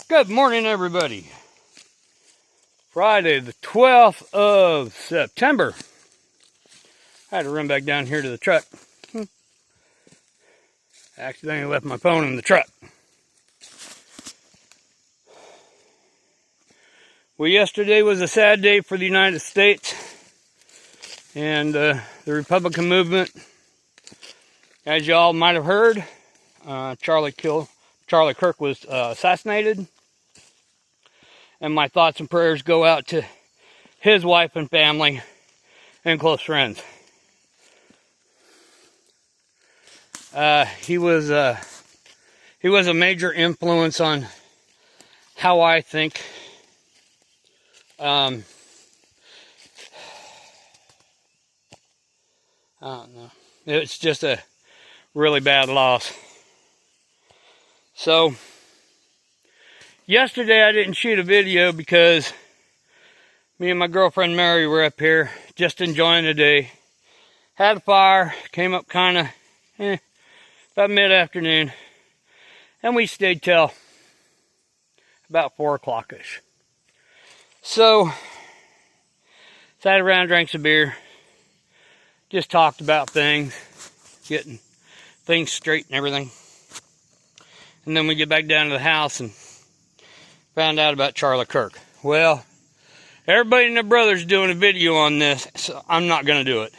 Good morning, everybody. Friday, the 12th of September. I had to run back down here to the truck. I accidentally left my phone in the truck. Well, yesterday was a sad day for the United States and the Republican movement. As y'all might have heard, Charlie Kirk was assassinated. And my thoughts and prayers go out to his wife and family and close friends. He was a major influence on how I think. I don't know. It's just a really bad loss. So, yesterday I didn't shoot a video because me and my girlfriend Mary were up here just enjoying the day. Had a fire, came up kind of about mid-afternoon, and we stayed till about 4 o'clock-ish. So, sat around, drank some beer, just talked about things, getting things straight and everything. And then we get back down to the house and found out about Charlie Kirk. Well, everybody and their brother's doing a video on this, so I'm not going to do it.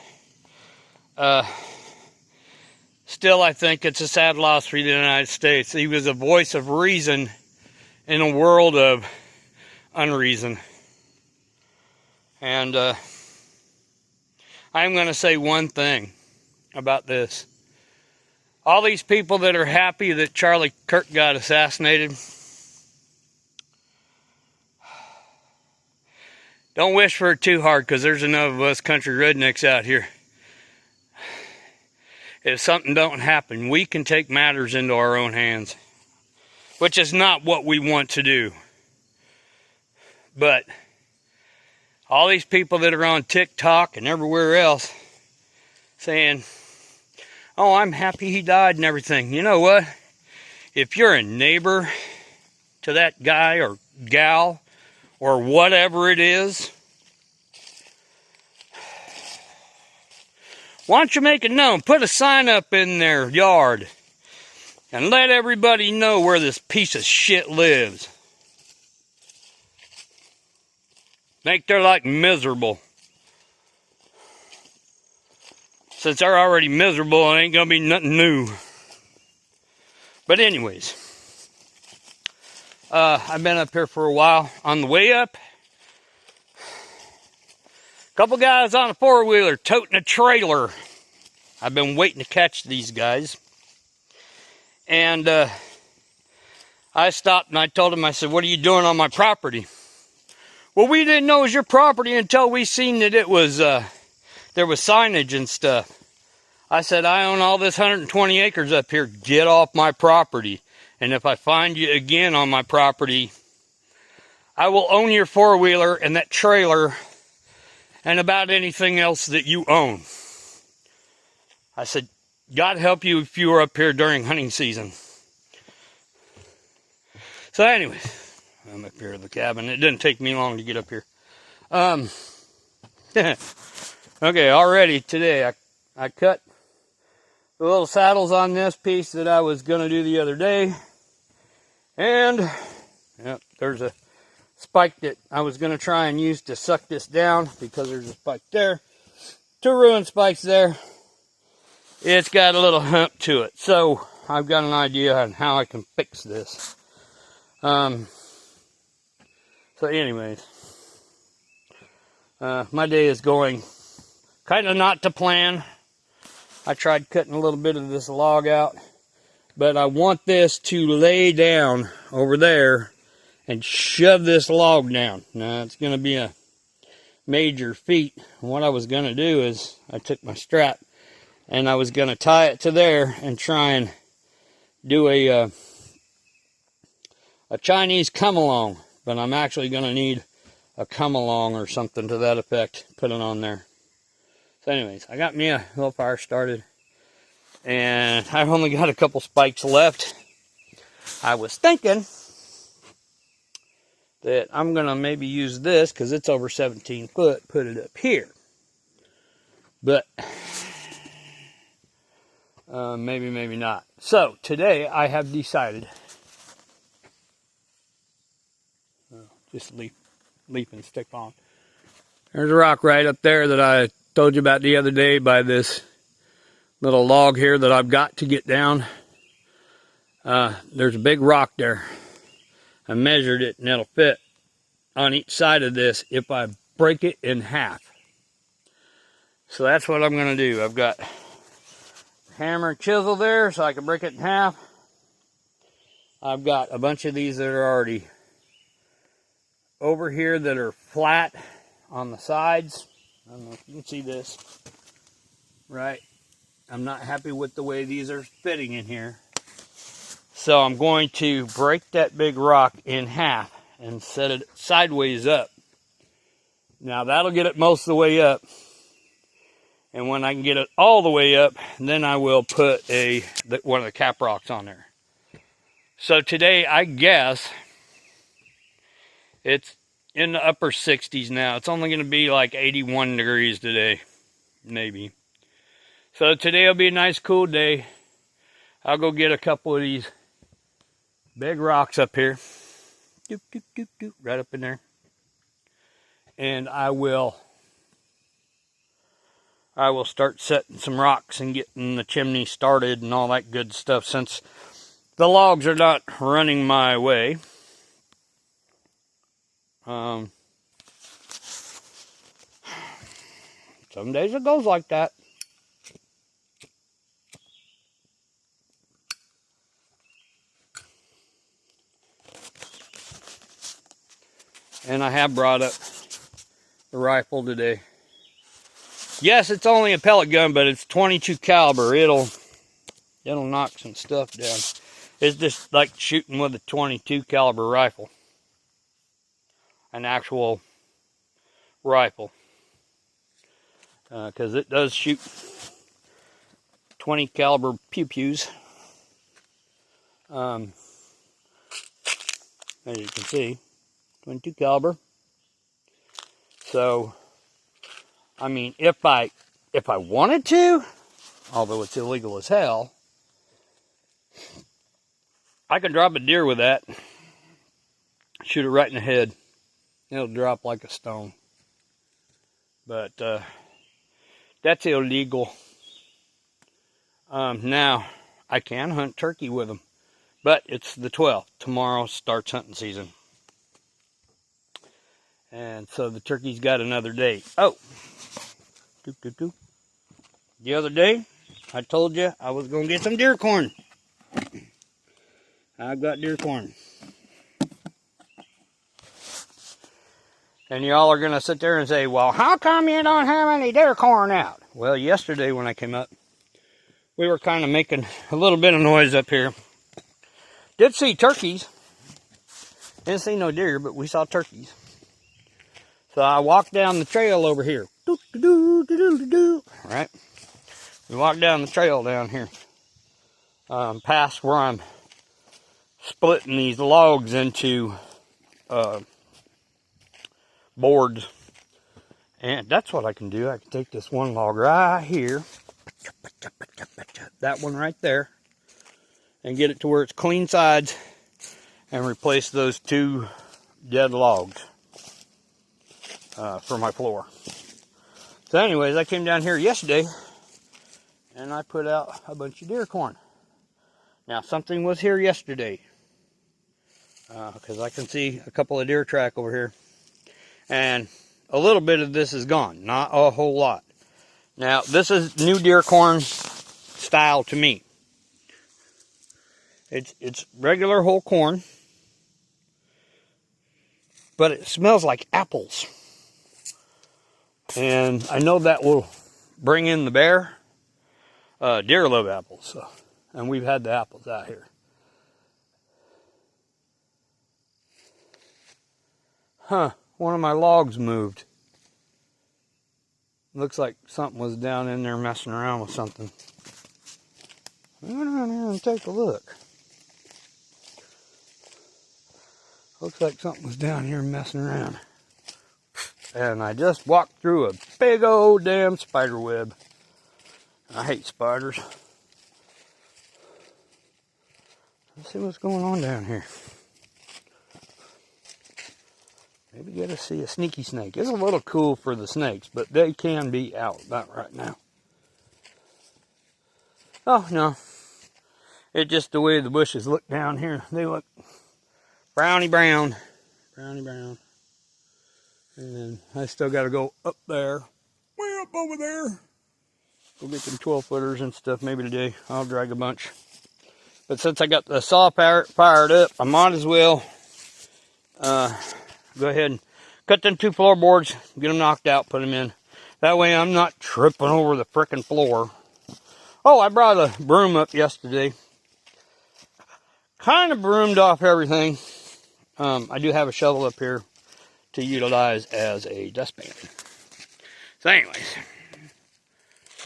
Still, I think it's a sad loss for the United States. He was a voice of reason in a world of unreason. And I'm going to say one thing about this. All these people that are happy that Charlie Kirk got assassinated, don't wish for it too hard, because there's enough of us country rednecks out here. If something don't happen, we can take matters into our own hands, which is not what we want to do. But all these people that are on TikTok and everywhere else saying, oh, I'm happy he died and everything. You know what? If you're a neighbor to that guy or gal or whatever it is, why don't you make it known? Put a sign up in their yard and let everybody know where this piece of shit lives. Make their life miserable. Since they're already miserable, it ain't gonna be nothing new. But anyways, I've been up here for a while. On the way up, a couple guys on a four-wheeler toting a trailer. I've been waiting to catch these guys. And I stopped and I told them, I said, what are you doing on my property? Well, we didn't know it was your property until we seen that it was, there was signage and stuff. I said, I own all this 120 acres up here. Get off my property. And if I find you again on my property, I will own your four-wheeler and that trailer and about anything else that you own. I said, God help you if you were up here during hunting season. So anyways, I'm up here at the cabin. It didn't take me long to get up here. Okay, already today I cut the little saddles on this piece that I was going to do the other day. And yep, there's a spike that I was going to try and use to suck this down, because there's a spike there. Two ruined spikes there. It's got a little hump to it. So I've got an idea on how I can fix this. So anyways, my day is going kind of not to plan. I tried cutting a little bit of this log out, but I want this to lay down over there and shove this log down. Now it's going to be a major feat. What I was going to do is I took my strap and I was going to tie it to there and try and do a Chinese come-along, but I'm actually going to need a come-along or something to that effect, put it on there. So anyways, I got me a little fire started, and I've only got a couple spikes left. I was thinking that I'm going to maybe use this because it's over 17 foot, put it up here. But maybe, maybe not. So today I have decided, just leaf and stick on. There's a rock right up there that I told you about the other day by this little log here that I've got to get down. There's a big rock there. I measured it and it'll fit on each side of this if I break it in half. So that's what I'm going to do. I've got hammer and chisel there so I can break it in half. I've got a bunch of these that are already over here that are flat on the sides. I don't know if you can see this. Right. I'm not happy with the way these are fitting in here. So I'm going to break that big rock in half and set it sideways up. Now that'll get it most of the way up. And when I can get it all the way up, then I will put one of the cap rocks on there. So today, I guess, it's in the upper 60s now. It's only going to be like 81 degrees today, maybe. So today will be a nice cool day. I'll go get a couple of these big rocks up here. Doop, doop, doop, doop, right up in there. And I will start setting some rocks and getting the chimney started and all that good stuff since the logs are not running my way. Some days it goes like that. And I have brought up the rifle today. Yes, it's only a pellet gun, but it's 22 caliber. It'll knock some stuff down. It's just like shooting with a 22 caliber rifle. An actual rifle. Because it does shoot 20 caliber pew-pews. As you can see, 22 caliber. So, I mean, if I wanted to, although it's illegal as hell, I could drop a deer with that, shoot it right in the head. It'll drop like a stone. But that's illegal. Now, I can hunt turkey with them, but it's the 12th. Tomorrow starts hunting season. And so the turkey's got another day. Oh! Doop, doop, doop. The other day, I told you I was going to get some deer corn. I've got deer corn. And y'all are going to sit there and say, well, how come you don't have any deer corn out? Well, yesterday when I came up, we were kind of making a little bit of noise up here. Did see turkeys. Didn't see no deer, but we saw turkeys. So I walked down the trail over here. Right? We walked down the trail down here. Past where I'm splitting these logs into boards. And that's what I can do. I can take this one log right here. That one right there. And get it to where it's clean sides. And replace those two dead logs. For my floor. So anyways, I came down here yesterday and I put out a bunch of deer corn. Now something was here yesterday because I can see a couple of deer track over here, and a little bit of this is gone, not a whole lot. Now this is new deer corn style to me. It's regular whole corn, but it smells like apples. And I know that will bring in the bear. Deer love apples, so, and we've had the apples out here. Huh, one of my logs moved. Looks like something was down in there messing around with something. Go down here and take a look. Looks like something was down here messing around. And I just walked through a big old damn spider web. I hate spiders. Let's see what's going on down here. Maybe get to see a sneaky snake. It's a little cool for the snakes, but they can be out about right now. Oh, no. It's just the way the bushes look down here. They look browny brown. Browny brown. And then I still got to go up there. Way up over there. Go get them 12-footers and stuff. Maybe today I'll drag a bunch. But since I got the saw fired up, I might as well go ahead and cut them 2 floorboards, get them knocked out, put them in. That way I'm not tripping over the frickin' floor. Oh, I brought a broom up yesterday. Kind of broomed off everything. I do have a shovel up here to utilize as a dustpan. So anyways,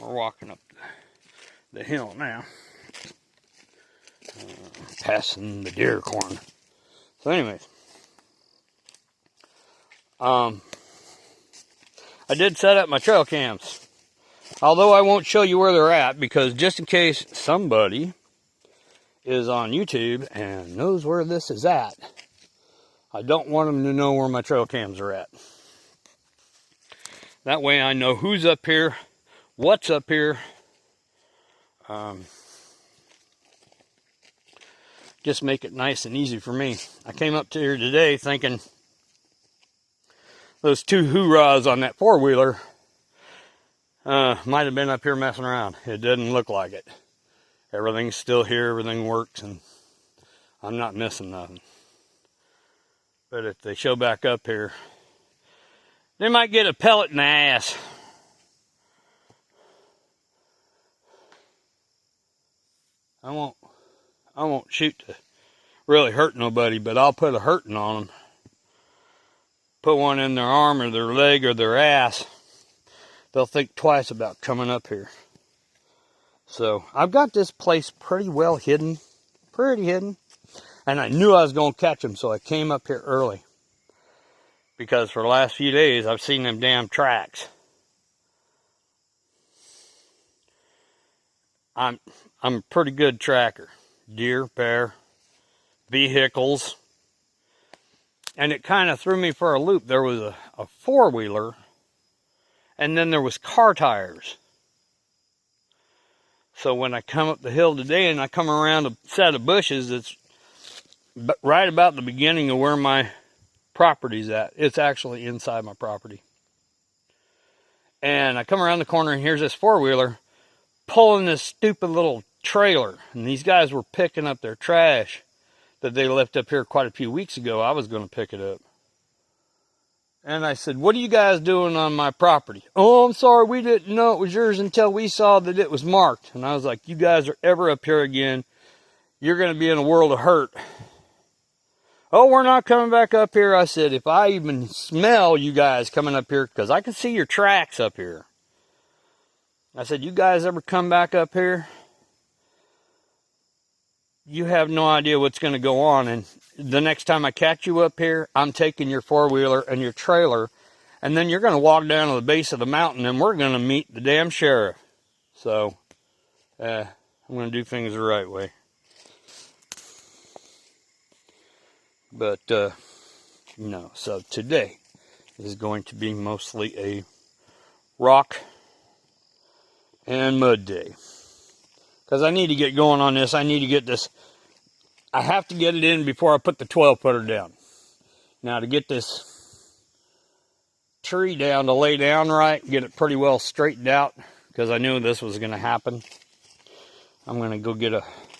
we're walking up the hill now. Passing the deer corn. So anyways, I did set up my trail cams. Although I won't show you where they're at, because just in case somebody is on YouTube and knows where this is at, I don't want them to know where my trail cams are at. That way I know who's up here, what's up here. Just make it nice and easy for me. I came up to here today thinking those 2 hoorahs on that 4-wheeler might have been up here messing around. It didn't look like it. Everything's still here, everything works, and I'm not missing nothing. But if they show back up here, they might get a pellet in the ass. I won't shoot to really hurt nobody, but I'll put a hurting on them. Put one in their arm or their leg or their ass. They'll think twice about coming up here. So I've got this place pretty well hidden. Pretty hidden. And I knew I was going to catch them, so I came up here early. Because for the last few days, I've seen them damn tracks. I'm a pretty good tracker. Deer, bear, vehicles. And it kind of threw me for a loop. There was a 4-wheeler, and then there was car tires. So when I come up the hill today and I come around a set of bushes, it's right about the beginning of where my property's at. It's actually inside my property. And I come around the corner and here's this 4-wheeler pulling this stupid little trailer. And these guys were picking up their trash that they left up here quite a few weeks ago. I was going to pick it up. And I said, what are you guys doing on my property? Oh, I'm sorry, we didn't know it was yours until we saw that it was marked. And I was like, you guys are ever up here again, you're going to be in a world of hurt. Oh, we're not coming back up here. I said, if I even smell you guys coming up here, because I can see your tracks up here. I said, you guys ever come back up here? You have no idea what's going to go on. And the next time I catch you up here, I'm taking your 4-wheeler and your trailer, and then you're going to walk down to the base of the mountain, and we're going to meet the damn sheriff. So, I'm going to do things the right way. But, no. So today is going to be mostly a rock and mud day. Because I need to get going on this. I need to get this. I have to get it in before I put the 12-footer down. Now to get this tree down to lay down right, get it pretty well straightened out, because I knew this was going to happen. I'm going to go get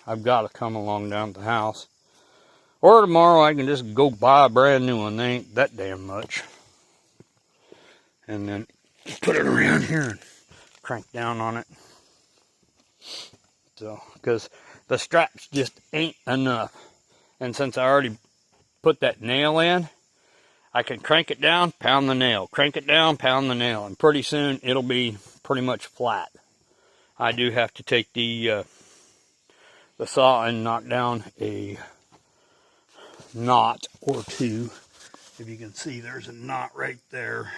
I've got to come along down at the house. Or tomorrow I can just go buy a brand new one. They ain't that damn much. And then put it around here and crank down on it. So, because the straps just ain't enough. And since I already put that nail in, I can crank it down, pound the nail. Crank it down, pound the nail. And pretty soon it'll be pretty much flat. I do have to take the saw and knock down a knot or two. If you can see, there's a knot right there.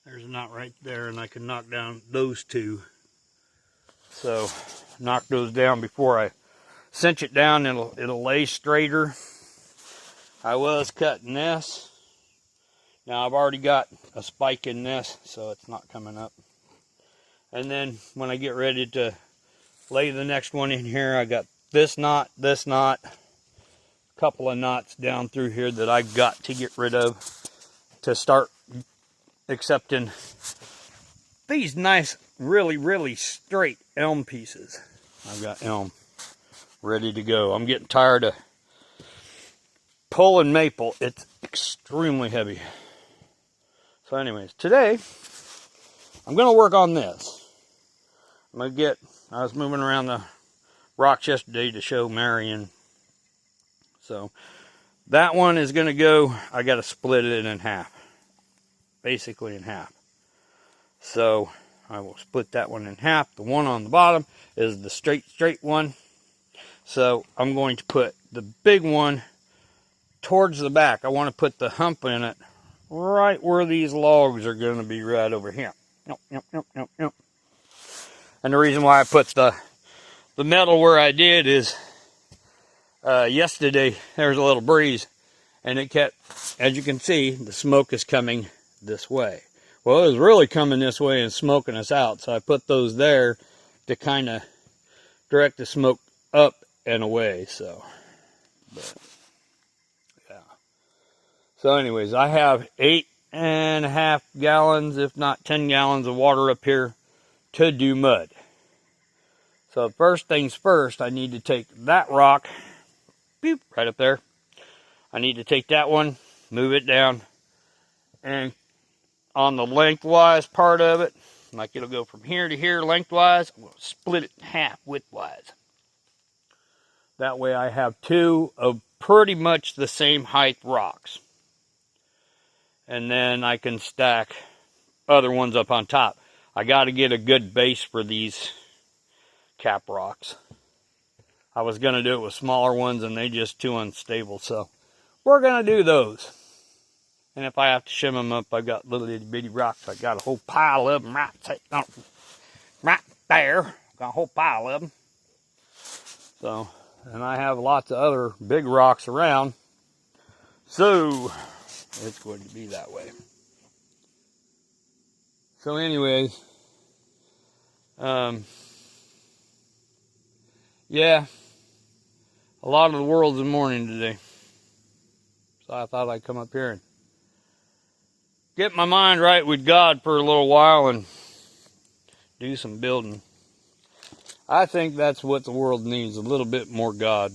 There's a knot right there, and I can knock down those two. So knock those down before I cinch it down. It'll lay straighter. I was cutting this. Now I've already got a spike in this, so it's not coming up. And then when I get ready to lay the next one in here, I got this knot, a couple of knots down through here that I got to get rid of to start accepting these nice, really straight elm pieces. I've got elm ready to go. I'm getting tired of pulling maple. It's extremely heavy. So anyways, today I'm going to work on this. I was moving around the rocks yesterday to show Marion. So that one is going to go, I got to split it in half. Basically in half. So I will split that one in half. The one on the bottom is the straight one. So I'm going to put the big one towards the back. I want to put the hump in it right where these logs are going to be, right over here. Nope. And the reason why I put the metal where I did is yesterday there was a little breeze and it kept, as you can see, the smoke is coming this way. Well, it was really coming this way and smoking us out, so I put those there to kind of direct the smoke up and away. So, but, yeah. So anyways, I have 8.5 gallons, if not 10 gallons of water up here to do mud. So first things first, I need to take that rock, boop, right up there. I need to take that one, move it down, and on the lengthwise part of it, like it'll go from here to here lengthwise, I'm going to split it in half widthwise. That way I have two of pretty much the same height rocks. And then I can stack other ones up on top. I got to get a good base for these cap rocks. I was going to do it with smaller ones and they just too unstable, so we're going to do those. And if I have to shim them up, I've got little itty bitty rocks. I got a whole pile of them right there. Got a whole pile of them. So, and I have lots of other big rocks around. So, it's going to be that way. So anyways, yeah, a lot of the world's in mourning today. So I thought I'd come up here and get my mind right with God for a little while and do some building. I think that's what the world needs, a little bit more God,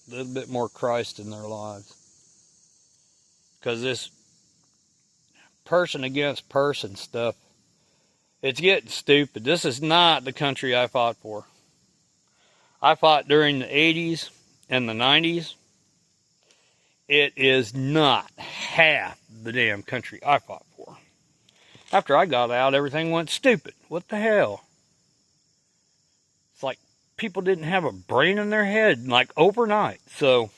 a little bit more Christ in their lives. Because this person against person stuff, it's getting stupid. This is not the country I fought for. I fought during the 80s and the 90s. It is not half the damn country I fought for. After I got out, everything went stupid. What the hell? It's like people didn't have a brain in their head, like overnight. So,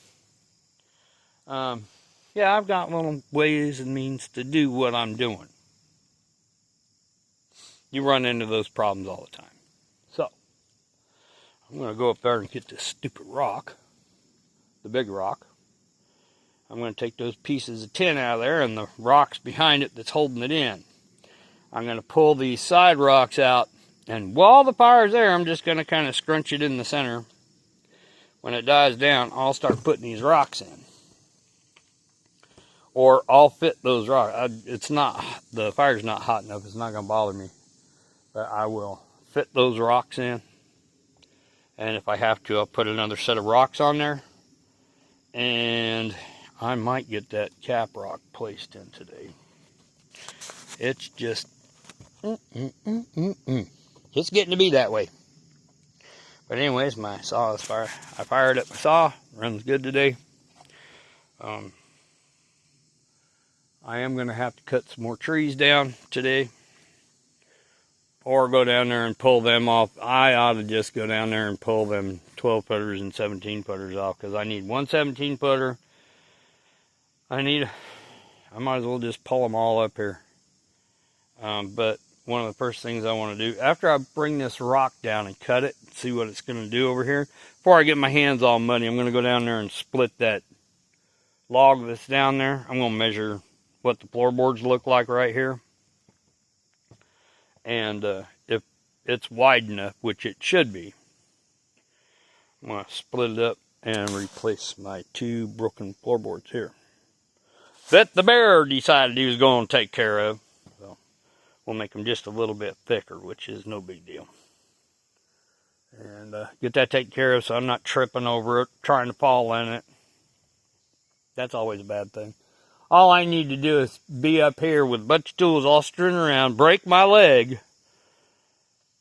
yeah, I've got little ways and means to do what I'm doing. You run into those problems all the time. So, I'm going to go up there and get this stupid rock, the big rock. I'm going to take those pieces of tin out of there and the rocks behind it that's holding it in. I'm going to pull these side rocks out, and while the fire's there, I'm just going to kind of scrunch it in the center. When it dies down, I'll start putting these rocks in. Or I'll fit those rocks. The fire's not hot enough, it's not going to bother me. But I will fit those rocks in. And if I have to, I'll put another set of rocks on there. And I might get that cap rock placed in today. It's just, it's getting to be that way. But anyways, my saw is fired. I fired up my saw. Runs good today. I am going to have to cut some more trees down today. Or go down there and pull them off. I ought to just go down there and pull them 12 footers and 17 footers off. Because I need one 17 footer. I might as well just pull them all up here. But one of the first things I want to do, after I bring this rock down and cut it, see what it's going to do over here, before I get my hands all muddy, I'm going to go down there and split that log that's down there. I'm going to measure what the floorboards look like right here. And if it's wide enough, which it should be, I'm going to split it up and replace my 2 broken floorboards here that the bear decided he was going to take care of. So we'll make them just a little bit thicker, which is no big deal. And get that taken care of so I'm not tripping over it, trying to fall in it. That's always a bad thing. All I need to do is be up here with a bunch of tools all strewn around, break my leg,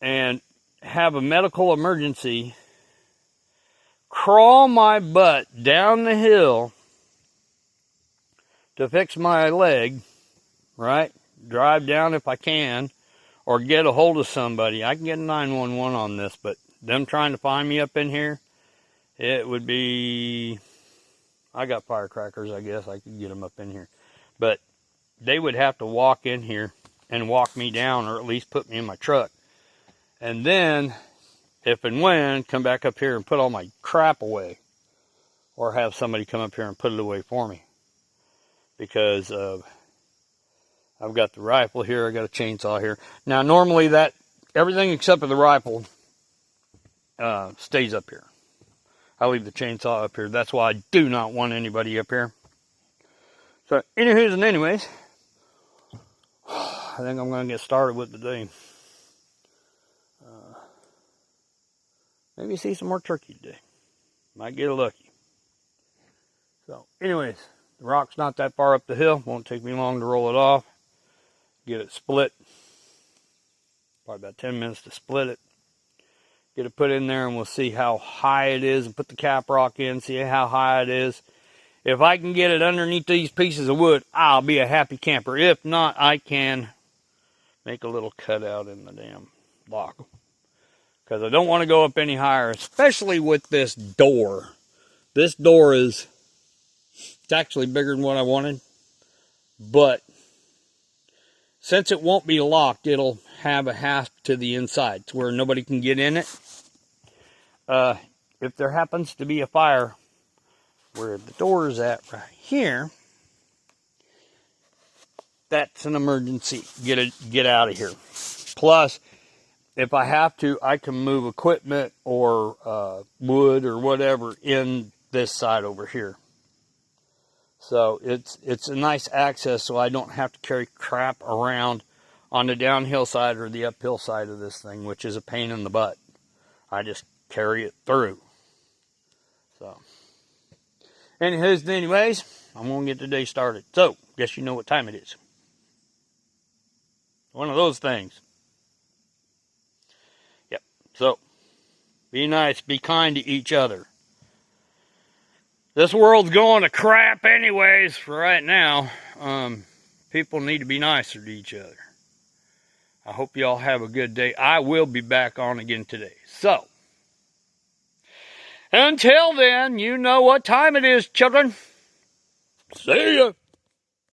and have a medical emergency, crawl my butt down the hill to fix my leg, right? Drive down if I can, or get a hold of somebody. I can get 911 on this, but them trying to find me up in here, it would be... I got firecrackers, I guess. I could get them up in here. But they would have to walk in here and walk me down, or at least put me in my truck. And then, if and when, come back up here and put all my crap away. Or have somebody come up here and put it away for me. Because I've got the rifle here, I got a chainsaw here. Now, normally everything except for the rifle stays up here. I leave the chainsaw up here. That's why I do not want anybody up here. So, anywho's and anyways, I think I'm going to get started with the day. Maybe see some more turkey today. Might get lucky. So, anyways, the rock's not that far up the hill. Won't take me long to roll it off. Get it split. Probably about 10 minutes to split it. Get it put in there and we'll see how high it is and put the cap rock in, see how high it is. If I can get it underneath these pieces of wood, I'll be a happy camper. If not, I can make a little cutout in the damn block. Because I don't want to go up any higher, especially with this door. This door it's actually bigger than what I wanted. But since it won't be locked, it'll have a hasp to the inside to where nobody can get in it. If there happens to be a fire where the door is at right here, that's an emergency. Get out of here. Plus, if I have to, I can move equipment or wood or whatever in this side over here. So it's a nice access, so I don't have to carry crap around on the downhill side or the uphill side of this thing, which is a pain in the butt. I just carry it through. So, anyways, I'm going to get the day started. So, guess you know what time it is. One of those things. Yep. So, be nice, be kind to each other. This world's going to crap anyways for right now. People need to be nicer to each other. I hope you all have a good day. I will be back on again today. So, until then, you know what time it is, children. See ya.